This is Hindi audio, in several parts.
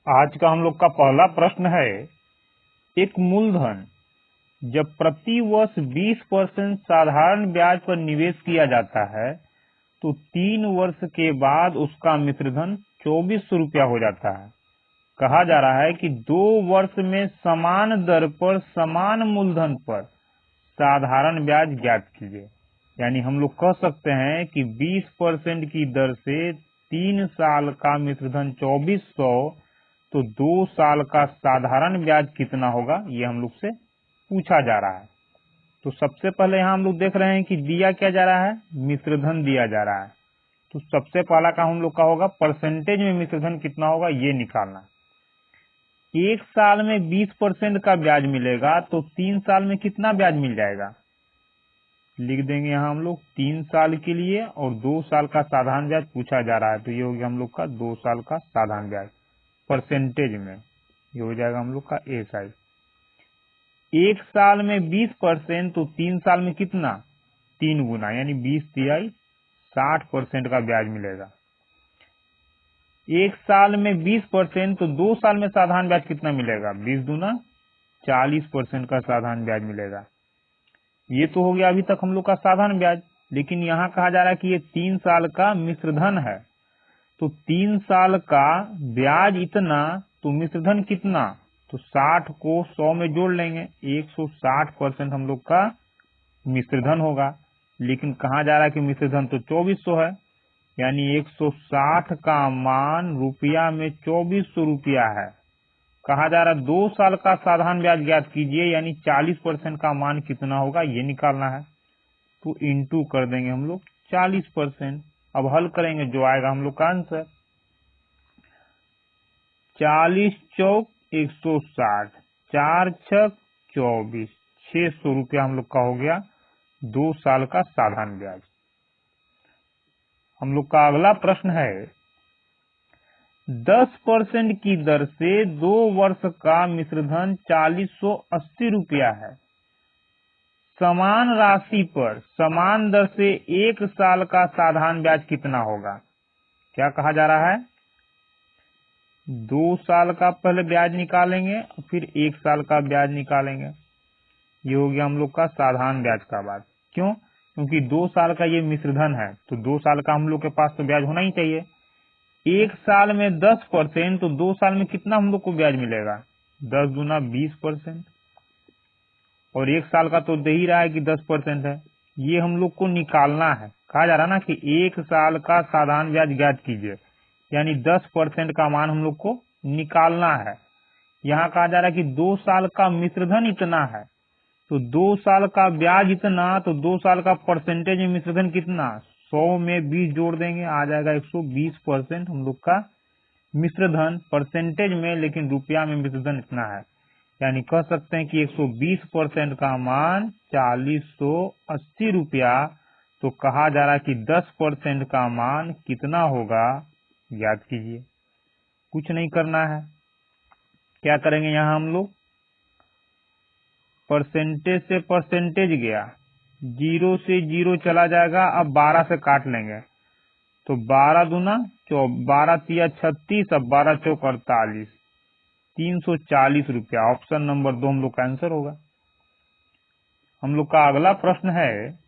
आज का हम लोग का पहला प्रश्न है, एक मूलधन जब प्रति वर्ष 20% साधारण ब्याज पर निवेश किया जाता है तो 3 वर्ष के बाद उसका मिश्रधन 2400 रुपया हो जाता है। कहा जा रहा है कि 2 वर्ष में समान दर पर समान मूलधन पर साधारण ब्याज ज्ञात कीजिए। यानी हम लोग कह सकते हैं कि 20% की दर से 3 साल का मिश्रधन 2400, तो 2 साल का साधारण ब्याज कितना होगा, ये हम लोग से पूछा जा रहा है। तो सबसे पहले यहाँ हम लोग देख रहे हैं कि दिया क्या जा रहा है, मिश्रधन दिया जा रहा है। तो सबसे पहला काम हम लोग का होगा परसेंटेज में मिश्रधन कितना होगा ये निकालना। 1 साल में 20% का ब्याज मिलेगा तो 3 साल में कितना ब्याज मिल जाएगा, लिख देंगे यहाँ हम लोग 3 साल के लिए, और 2 साल का साधारण ब्याज पूछा जा रहा है तो ये हो गया हम लोग का 2 साल का साधारण ब्याज परसेंटेज में, ये हो जाएगा हम लोग का ए साइड। 1 साल में 20% तो 3 साल में कितना, 3 गुना, यानी 20 तिहाई 60% का ब्याज मिलेगा। 1 साल में 20% तो 2 साल में साधारण ब्याज कितना मिलेगा, 20 दूना 40% का साधारण ब्याज मिलेगा। ये तो हो गया अभी तक हम लोग का साधारण ब्याज, लेकिन यहाँ कहा जा रहा है कि ये 3 साल का मिश्रधन है, तो 3 साल का ब्याज इतना तो मिश्रधन कितना, तो 60 को 100 में जोड़ लेंगे, 160% हम लोग का मिश्रधन होगा। लेकिन कहा जा रहा है कि मिश्रधन तो 2400 है, यानी 160 का मान रुपया में 2400 रुपया है। कहा जा रहा है 2 साल का साधारण ब्याज ज्ञात कीजिए, यानी 40% का मान कितना होगा ये निकालना है। तो इंटू कर देंगे हम लोग 40%। अब हल करेंगे, जो आएगा हम लोग का आंसर 40 चौक 160, 4 छक 24, 600 रुपया हम लोग का हो गया 2 साल का साधारण ब्याज। हम लोग का अगला प्रश्न है, 10% की दर से 2 वर्ष का मिश्रधन 4080 रुपया है। समान राशि पर समान दर से 1 साल का साधारण ब्याज कितना होगा। क्या कहा जा रहा है, 2 साल का पहले ब्याज निकालेंगे और फिर 1 साल का ब्याज निकालेंगे। ये हो गया हम लोग का साधारण ब्याज का बात। क्यों, क्योंकि 2 साल का ये मिश्रधन है तो 2 साल का हम लोग के पास तो ब्याज होना ही चाहिए। 1 साल में 10% तो 2 साल में कितना हम लोग को ब्याज मिलेगा, 10 दूना 20%, और 1 साल का तो दे ही रहा है कि 10% है। ये हम लोग को निकालना है। कहा जा रहा ना कि 1 साल का साधारण ब्याज ज्ञात कीजिए, यानी 10% का मान हम लोग को निकालना है। यहाँ कहा जा रहा है कि 2 साल का मिश्रधन इतना है, तो 2 साल का ब्याज इतना, तो 2 साल का परसेंटेज में मिश्रधन कितना, 100 में 20 जोड़ देंगे, आ जाएगा 120% हम लोग का मिश्रधन परसेंटेज में, लेकिन रुपया में मिश्रधन इतना है। यानी कह सकते हैं कि 120% का मान 4080 रुपया। तो कहा जा रहा है कि 10% का मान कितना होगा, याद कीजिए। कुछ नहीं करना है, क्या करेंगे यहाँ हम लोग, परसेंटेज से परसेंटेज गया, 0 से 0 चला जाएगा, अब 12 से काट लेंगे, तो 12 दूना 12 तिया 36, अब 12 चौक 48, 340 रुपया। ऑप्शन नंबर 2 हम लोग का आंसर होगा। हम लोग का अगला प्रश्न है,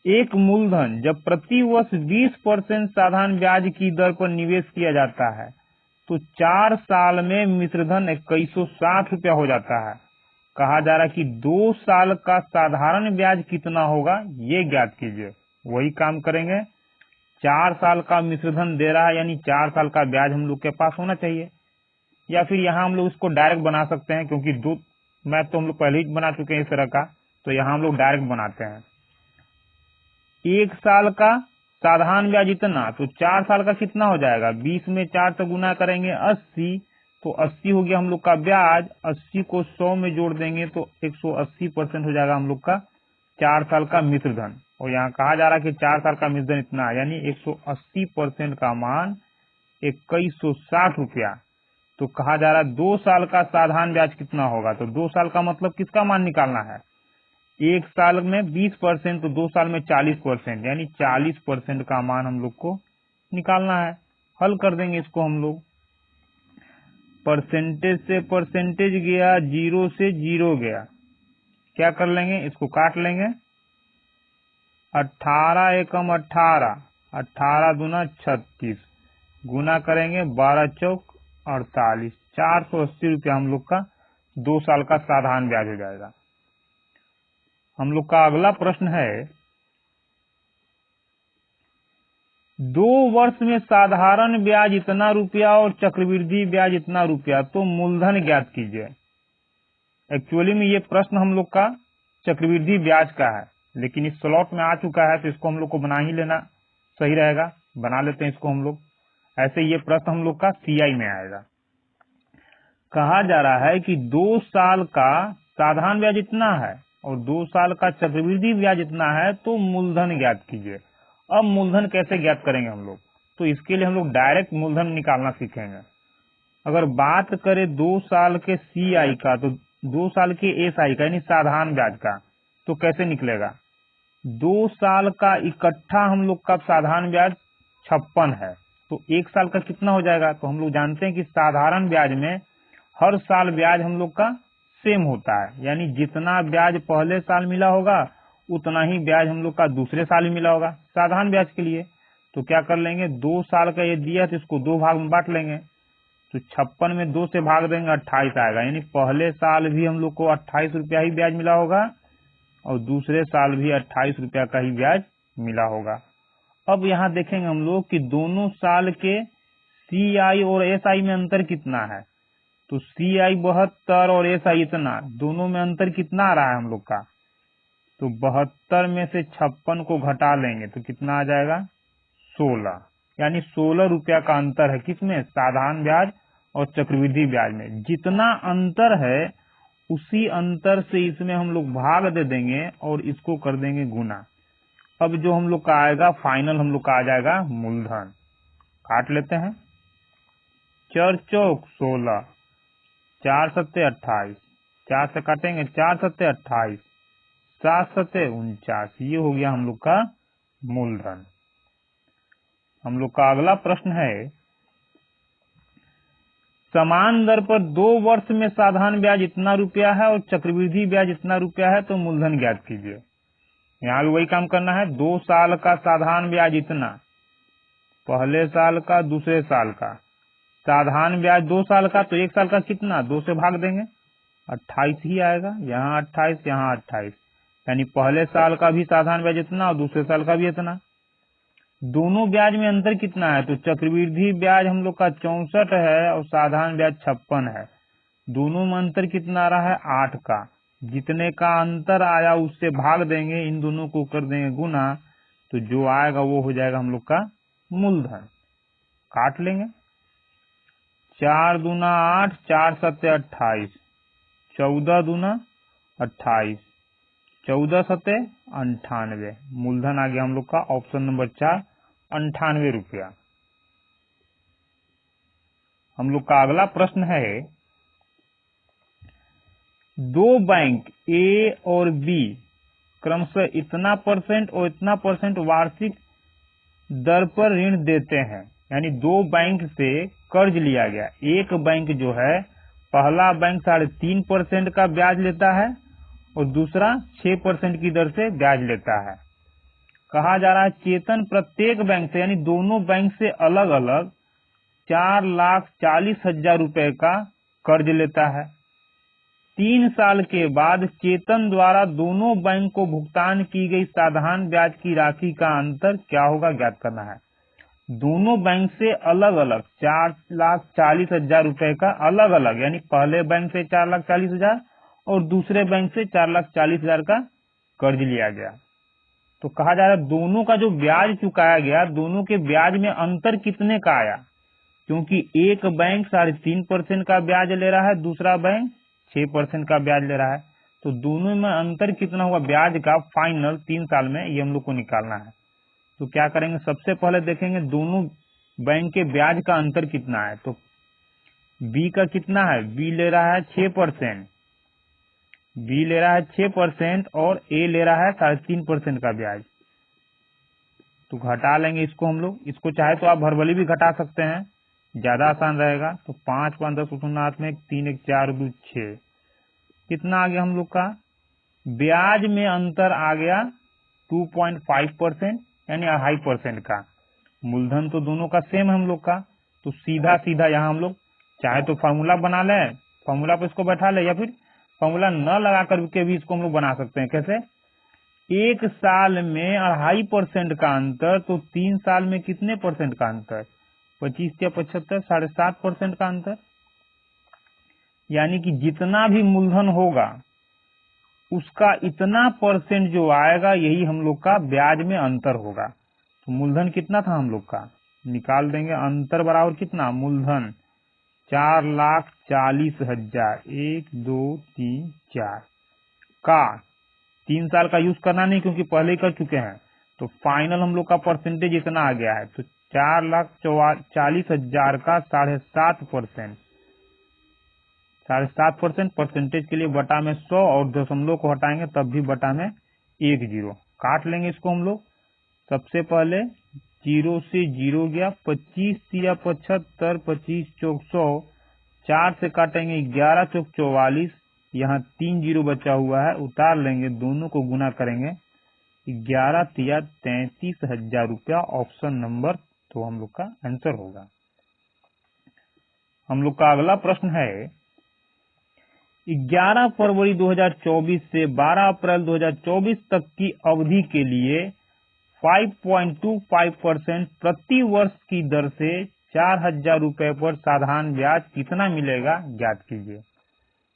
एक मूलधन जब प्रति वर्ष 20% साधारण ब्याज की दर पर निवेश किया जाता है तो 4 साल में मिश्रधन 2160 रुपया हो जाता है। कहा जा रहा है कि 2 साल का साधारण ब्याज कितना होगा ये ज्ञात कीजिए। वही काम करेंगे, 4 साल का मिश्रधन दे रहा है, यानी 4 साल का ब्याज हम लोग के पास होना चाहिए। या फिर यहाँ हम लोग इसको डायरेक्ट बना सकते हैं, क्योंकि दो मैथ तो हम लोग पहले ही बना चुके हैं इस तरह का, तो यहाँ हम लोग डायरेक्ट बनाते हैं। 1 साल का साधारण ब्याज इतना, तो 4 साल का कितना हो जाएगा, 20 में 4 से गुना करेंगे 80, तो 80 हो गया हम लोग का ब्याज। 80 को 100 में जोड़ देंगे तो 180% हो जाएगा हम लोग का 4 साल का मिश्रधन। और यहाँ कहा जा रहा है कि 4 साल का मिश्रधन इतना है, यानी 180% का मान 2160 रुपया। तो कहा जा रहा है 2 साल का साधारण ब्याज कितना होगा, तो 2 साल का मतलब किसका मान निकालना है, 1 साल में 20% तो 2 साल में 40%, यानी 40% का मान हम लोग को निकालना है। हल कर देंगे इसको हम लोग। परसेंटेज से परसेंटेज गया, 0 से 0 गया, क्या कर लेंगे, इसको काट लेंगे। 18 एकम 18, 18 दूना 36, गुना करेंगे 12 चौक 48, 480 रुपया हम लोग का 2 साल का साधारण ब्याज हो जाएगा। हम लोग का अगला प्रश्न है, 2 वर्ष में साधारण ब्याज इतना रुपया और चक्रवृद्धि ब्याज इतना रुपया, तो मूलधन ज्ञात कीजिए। एक्चुअली में ये प्रश्न हम लोग का चक्रवृद्धि ब्याज का है, लेकिन इस स्लॉट में आ चुका है तो इसको हम लोग को बना ही लेना सही रहेगा। बना लेते हैं इसको हम लोग। ऐसे ये प्रश्न हम लोग का सीआई में आएगा। कहा जा रहा है कि 2 साल का साधारण ब्याज इतना है और 2 साल का चक्रवृद्धि ब्याज इतना है, तो मूलधन ज्ञात कीजिए। अब मूलधन कैसे ज्ञात करेंगे हम लोग, तो इसके लिए हम लोग डायरेक्ट मूलधन निकालना सीखेंगे। अगर बात करें 2 साल के सीआई का, तो 2 साल के एसआई का यानी साधारण ब्याज का, तो कैसे निकलेगा। 2 साल का इकट्ठा हम लोग का साधारण ब्याज 56 है, तो 1 साल का कितना हो जाएगा। तो हम लोग जानते हैं कि साधारण ब्याज में हर साल ब्याज हम लोग का सेम होता है, यानी जितना ब्याज पहले साल मिला होगा उतना ही ब्याज हम लोग का दूसरे साल भी मिला होगा साधारण ब्याज के लिए। तो क्या कर लेंगे, 2 साल का ये दिया तो इसको 2 भाग में बांट लेंगे, तो 56 में 2 से भाग देंगे 28 आएगा, यानी पहले साल भी हम लोग को 28 रुपया ही ब्याज मिला होगा और दूसरे साल भी 28 रुपया का ही ब्याज मिला होगा। अब यहाँ देखेंगे हम लोग कि दोनों साल के सीआई और एसआई में अंतर कितना है, तो सीआई 72 और एसआई इतना, दोनों में अंतर कितना आ रहा है हम लोग का, तो 72 में से 56 को घटा लेंगे तो कितना आ जाएगा 16, यानी 16 रुपया का अंतर है किसमें, साधारण ब्याज और चक्रवृद्धि ब्याज में। जितना अंतर है उसी अंतर से इसमें हम लोग भाग दे देंगे और इसको कर देंगे गुना। अब जो हम लोग का आएगा फाइनल हम लोग का आ जाएगा मूलधन। काट लेते हैं, 4 चौक 16, 4 सत्ते 28, 4 से काटेंगे 4 सत्ते 28, 7 सत्ते 49, ये हो गया हम लोग का मूलधन। हम लोग का अगला प्रश्न है, समान दर पर 2 वर्ष में साधारण ब्याज इतना रुपया है और चक्रवृद्धि ब्याज इतना रुपया है, तो मूलधन ज्ञात कीजिए। यहाँ भी वही काम करना है। 2 साल का साधारण ब्याज इतना, पहले साल का दूसरे साल का साधारण ब्याज 2 साल का, तो 1 साल का कितना, 2 से भाग देंगे 28 ही आएगा, यहाँ 28 यहाँ 28, यानी पहले साल का भी साधारण ब्याज इतना और दूसरे साल का भी इतना। दोनों ब्याज में अंतर कितना है, तो चक्रवृद्धि ब्याज हम लोग का 64 है और साधारण ब्याज 56 है। दोनों में अंतर कितना आ रहा है 8 का। जितने का अंतर आया उससे भाग देंगे, इन दोनों को कर देंगे गुना, तो जो आएगा वो हो जाएगा हम लोग का मूलधन। काट लेंगे, 4 दूना 8, 4 सत्ते 28, 14 दूना 28, 14 सत्ते 98, मूलधन आ गया हम लोग का ऑप्शन नंबर 4 98 रुपया। हम लोग का अगला प्रश्न है, 2 बैंक ए और बी क्रमशः इतना % और इतना % वार्षिक दर पर ऋण देते हैं, यानी 2 बैंक से कर्ज लिया गया। एक बैंक जो है, पहला बैंक 3.5% का ब्याज लेता है और दूसरा 6% की दर से ब्याज लेता है। कहा जा रहा है चेतन प्रत्येक बैंक से यानी दोनों बैंक से अलग अलग 4,40,000 रुपए का कर्ज लेता है। 3 साल के बाद चेतन द्वारा दोनों बैंक को भुगतान की गई साधारण ब्याज की राशि का अंतर क्या होगा ज्ञात करना है। दोनों बैंक से अलग अलग 4,40,000 रुपए का अलग अलग, यानी पहले बैंक से 4,40,000 और दूसरे बैंक से 4,40,000 का कर्ज लिया गया। तो कहा जा रहा है दोनों का जो ब्याज चुकाया गया, दोनों के ब्याज में अंतर कितने का आया, क्योंकि एक बैंक 3.5% का ब्याज ले रहा है, दूसरा बैंक 6% का ब्याज ले रहा है, तो दोनों में अंतर कितना हुआ ब्याज का फाइनल 3 साल में, ये हम लोग को निकालना है। तो क्या करेंगे, सबसे पहले देखेंगे दोनों बैंक के ब्याज का अंतर कितना है। तो बी का कितना है, बी ले रहा है 6%, बी ले रहा है 6% और ए ले रहा है 3.5% का ब्याज। तो घटा लेंगे इसको हम लोग। इसको चाहे तो आप वर्बली भी घटा सकते हैं, ज्यादा आसान रहेगा। तो 5 5 10 हाथ में 3 1 4 2 6, कितना आ गया हम लोग का? ब्याज में अंतर आ गया 2.5%, यानी 2.5% का। मूलधन तो दोनों का सेम है हम लोग का, तो सीधा सीधा यहाँ हम लोग चाहे तो फॉर्मूला बना लें, फॉर्मूला पे इसको बैठा ले, या फिर फॉर्मूला न लगा करके भी इसको हम लोग बना सकते हैं। कैसे? एक साल में 2.5% का अंतर, तो 3 साल में कितने परसेंट का अंतर? 25 या 75, 7.5% का अंतर। यानी कि जितना भी मूलधन होगा उसका इतना परसेंट जो आएगा, यही हम लोग का ब्याज में अंतर होगा। तो मूलधन कितना था हम लोग का, निकाल देंगे। अंतर बराबर कितना? मूलधन 4,40,000, 1 2 3 4 का 3 साल का यूज करना नहीं, क्योंकि पहले ही कर चुके हैं। तो फाइनल हम लोग का परसेंटेज इतना आ गया है। तो 4,40,000 का 7.5%, 7.5% परसेंटेज के लिए बटा में 100, और दशमलव को हटाएंगे तब भी बटा में 10। काट लेंगे इसको हम लोग। सबसे पहले 0 से 0 गया, 25 या 75, 25 चौक 100, 4 से काटेंगे 11 चौक 44, यहाँ 3 0 बचा हुआ है, उतार लेंगे, दोनों को गुना करेंगे, 11 तिया 33,000 रुपया। ऑप्शन नंबर तो हम लोग का आंसर होगा। हम लोग का अगला प्रश्न है, 11 फरवरी 2024 से 12 अप्रैल 2024 तक की अवधि के लिए 5.25% प्रति वर्ष की दर से 4,000 रुपए पर साधारण ब्याज कितना मिलेगा, ज्ञात कीजिए।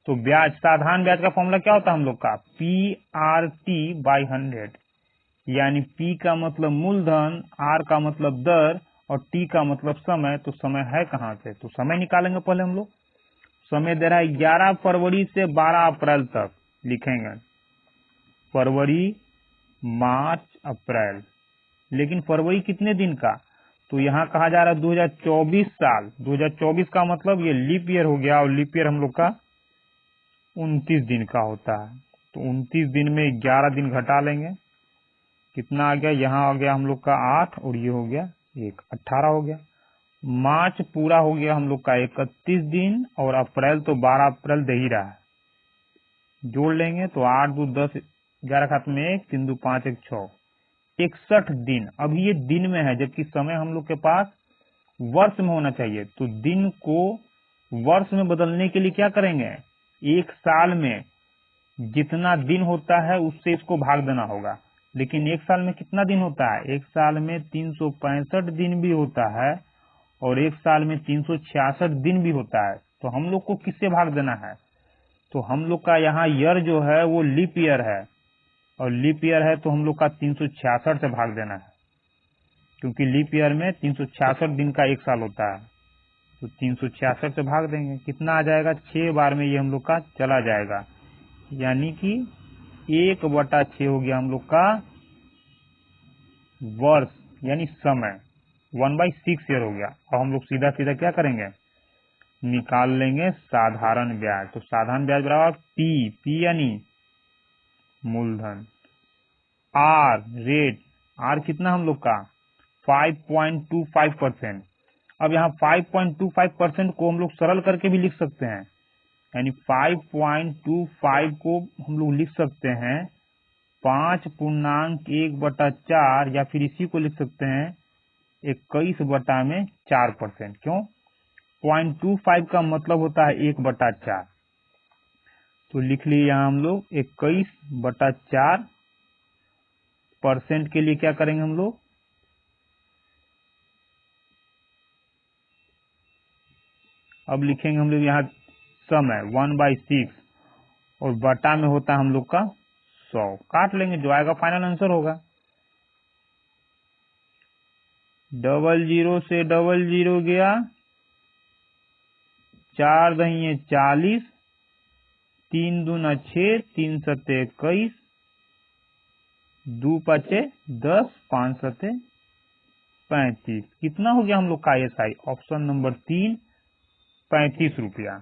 तो ब्याज, साधारण ब्याज का फॉर्मूला क्या होता है हम लोग का? PRT/100, यानी P का मतलब मूलधन, R का मतलब दर, और T का मतलब समय। तो समय है कहाँ से? तो समय निकालेंगे पहले हम लोग। समय दे रहा है 11 फरवरी से 12 अप्रैल तक, लिखेंगे फरवरी, मार्च, अप्रैल। लेकिन फरवरी कितने दिन का? तो यहाँ कहा जा रहा है 2024 साल। 2024 का मतलब ये लीप ईयर हो गया, और लीप ईयर हम लोग का 29 दिन का होता है। तो 29 दिन में 11 दिन घटा लेंगे, कितना आ गया? यहाँ आ गया हम लोग का 8, और ये हो गया 1, 18 हो गया। मार्च पूरा हो गया हम लोग का 31 दिन, और अप्रैल तो 12 अप्रैल दे ही रहा है, जोड़ लेंगे तो 8 2 10, 11 खाते में 1, 3 2 5 1 6, 61 दिन। अब ये दिन में है, जबकि समय हम लोग के पास वर्ष में होना चाहिए। तो दिन को वर्ष में बदलने के लिए क्या करेंगे? एक साल में जितना दिन होता है उससे इसको भाग देना होगा। लेकिन एक साल में कितना दिन होता है? एक साल में 365 दिन भी होता है, और एक साल में 366 दिन भी होता है। तो हम लोग को किससे भाग देना है? तो हम लोग का यहाँ ईयर जो है वो लीप ईयर है, और लीप ईयर है तो हम लोग का 366 से भाग देना है, क्योंकि लीप ईयर में 366 दिन का एक साल होता है। तो 366 से भाग देंगे, कितना आ जाएगा? 6 बार में ये हम लोग का चला जाएगा, यानी कि 1/6 हो गया हम लोग का वर्ष, यानी समय। 1/6 ईयर हो गया। अब हम लोग सीधा सीधा क्या करेंगे? निकाल लेंगे साधारण ब्याज। तो साधारण ब्याज बराबर P यानी मूलधन, R रेट, R कितना हम लोग का? 5.25%। अब यहाँ 5.25% को हम लोग सरल करके भी लिख सकते हैं, यानी 5.25 को हम लोग लिख सकते हैं 5.1/4, या फिर इसी को लिख सकते हैं 21/4%। क्यों? 0.25 का मतलब होता है 1/4। तो लिख लिए यहाँ हम लोग 21/4% के लिए क्या करेंगे हम लोग? अब लिखेंगे हम लोग यहाँ समय 1/6, और बटा में होता है हम लोग का 100। काट लेंगे, जो आएगा फाइनल आंसर होगा। 00 से 00 गया, 4 दहिए 40, 3 दूना 6, 3 सते 21, 2 5 10, 5 सते 35। कितना हो गया हम लोग का SI? ऑप्शन नंबर 3, 35 रुपया।